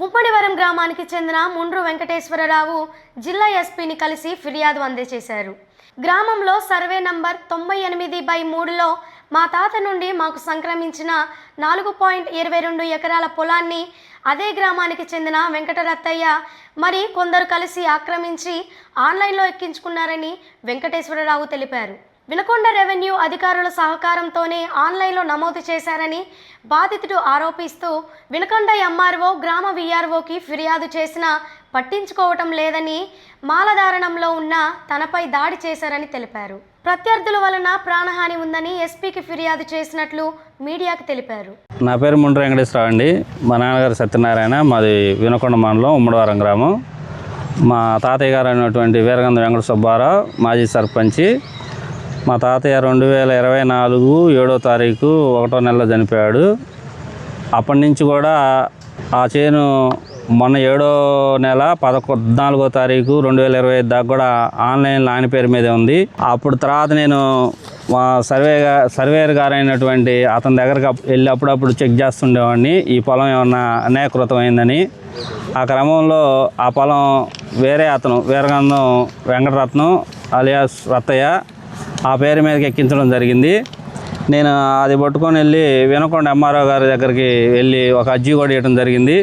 ఉప్పడివరం గ్రామానికి చెందిన ముండ్రు వెంకటేశ్వరరావు జిల్లా ఎస్పీని కలిసి ఫిర్యాదు అందజేశారు. గ్రామంలో సర్వే నంబర్ 98/3లో మా తాత నుండి మాకు సంక్రమించిన 4.22 ఎకరాల పొలాన్ని అదే గ్రామానికి చెందిన వెంకటరత్తయ్య మరి కొందరు కలిసి ఆక్రమించి ఆన్లైన్లో ఎక్కించుకున్నారని వెంకటేశ్వరరావు తెలిపారు. వినకొండ రెవెన్యూ అధికారుల సహకారంతోనే ఆన్లైన్లో నమోదు చేశారని బాధితుడు ఆరోపిస్తూ వినకొండ ఎంఆర్ఓ గ్రామ వీఆర్ఓకి ఫిర్యాదు చేసినా పట్టించుకోవటం లేదని మాలధారణంలో ఉన్న తనపై దాడి చేశారని తెలిపారు. ప్రత్యర్థుల వలన ప్రాణహాని ఉందని ఎస్పీకి ఫిర్యాదు చేసినట్లు మీడియాకు తెలిపారు. నా పేరు ముండ్రు వెంకటేశ్వరరావు అండి. మా నాన్నగారు సత్యనారాయణ, మాది వినకొండ మండలం ఉమ్మడివరం గ్రామం. మా తాతయ్య గారు అయినటువంటి వీరగంధ వెంకట సుబ్బారావు మాజీ సర్పంచి. మా తాతయ్య 2024 7వ తారీఖు 1వ నెలలో చనిపోయాడు. అప్పటి నుంచి కూడా ఆ చేను మొన్న 7వ నెల 14వ తారీఖు 2025 దాకా కూడా ఆన్లైన్లో ఆయన పేరు మీదే ఉంది. అప్పుడు తర్వాత నేను మా సర్వేయర్ గారు అయినటువంటి అతని దగ్గరకు వెళ్ళి అప్పుడప్పుడు చెక్ చేస్తుండేవాడిని, ఈ పొలం ఏమన్నా అన్యాయకృతం అయిందని. ఆ క్రమంలో ఆ పొలం వేరే అతను వీరగంధం వెంకటరత్నం అలియాస్ రత్తయ్య ఆ పేరు మీదకి ఎక్కించడం జరిగింది. నేను అది పట్టుకొని వెళ్ళి వినకొండ ఎంఆర్ఓ గారి దగ్గరికి వెళ్ళి ఒక అర్జీ కూడా ఇవ్వడం జరిగింది.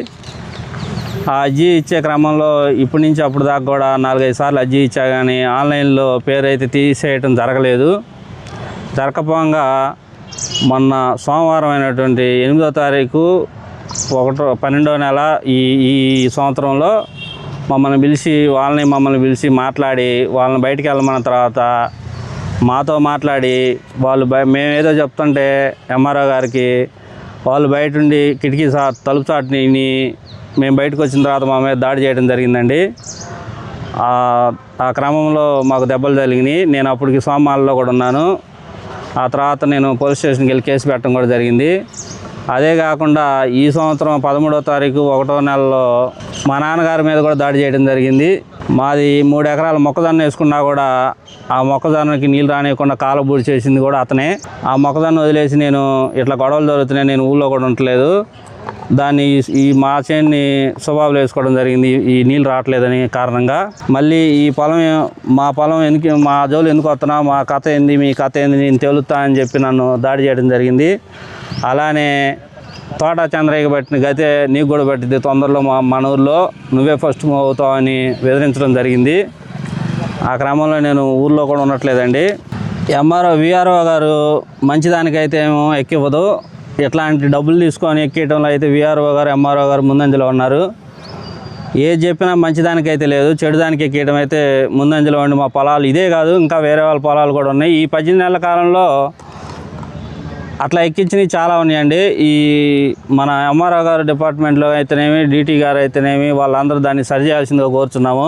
ఆ అర్జీ ఇచ్చే క్రమంలో ఇప్పటి నుంచి అప్పుడు దాకా కూడా 4-5 సార్లు అర్జీ ఇచ్చా, కానీ ఆన్లైన్లో పేరు అయితే తీసేయటం జరగలేదు. జరగకపోగా మొన్న సోమవారం అయినటువంటి 8వ తారీఖు 12వ నెల ఈ సంవత్సరంలో మమ్మల్ని పిలిచి మాట్లాడి వాళ్ళని బయటికి వెళ్ళమన్న తర్వాత మాతో మాట్లాడి మేమేదో చెప్తుంటే ఎంఆర్ఓ గారికి వాళ్ళు బయట ఉండి కిటికీ తలుపు చాటుని మేము బయటకు వచ్చిన తర్వాత మా మీద దాడి చేయడం జరిగిందండి. ఆ క్రమంలో మాకు దెబ్బలు తగిలినాయి. నేను అప్పటికి సోమాలలో కూడా ఉన్నాను. ఆ తర్వాత నేను పోలీస్ స్టేషన్కి వెళ్ళి కేసు పెట్టడం కూడా జరిగింది. అదే కాకుండా ఈ సంవత్సరం 13వ తారీఖు 1వ నెలలో మా నాన్నగారి మీద కూడా దాడి చేయడం జరిగింది. మాది 3 ఎకరాల మొక్కజొన్న వేసుకున్నా కూడా ఆ మొక్కజొన్నకి నీళ్ళు రానియకుండా కాలబూడి చేసింది కూడా అతనే. ఆ మొక్కజొన్న వదిలేసి నేను ఇట్లా గొడవలు జరుగుతున్నాయి, నేను ఊళ్ళో కూడా ఉండట్లేదు, దాన్ని ఈ మా చేన్ని స్వభావాలు వేసుకోవడం జరిగింది ఈ నీళ్ళు రావట్లేదని కారణంగా. మళ్ళీ ఈ పొలం మా పొలం మా జోలు ఎందుకు వస్తున్నా, మా కథ ఏంది, మీ కథ ఏంది, నేను తెలుస్తా అని చెప్పి నన్ను దాడి చేయడం జరిగింది. అలానే తోట చంద్రయ్యకి పట్టిన గతే నీకు కూడా పట్టింది, తొందరలో మన ఊర్లో నువ్వే ఫస్ట్ మూవ్ అవుతావని బెదిరించడం జరిగింది. ఆ క్రమంలో నేను ఊర్లో కూడా ఉండట్లేదండి. ఎంఆర్ఓ వీఆర్ఓ గారు మంచిదానికైతే ఏమో ఎక్కివ్వదు, ఇట్లాంటి డబ్బులు తీసుకొని ఎక్కియటంలో అయితే వీఆర్ఓ గారు ఎంఆర్ఓ గారు ముందంజలో ఉన్నారు. ఏది చెప్పినా మంచిదానికైతే లేదు, చెడుదానికి ఎక్కియడం అయితే ముందంజలో ఉండి మా పొలాలు ఇదే కాదు ఇంకా వేరే వాళ్ళ పొలాలు కూడా ఉన్నాయి. ఈ 18 నెలల కాలంలో అట్లా ఎక్కించినవి చాలా ఉన్నాయండి. ఈ మన ఎంఆర్ఓ గారు డిపార్ట్మెంట్లో అయితేనేమి, డీటీ గారు అయితేనేమి వాళ్ళందరూ దాన్ని సరి చేయాల్సిందిగా కోరుచున్నాము.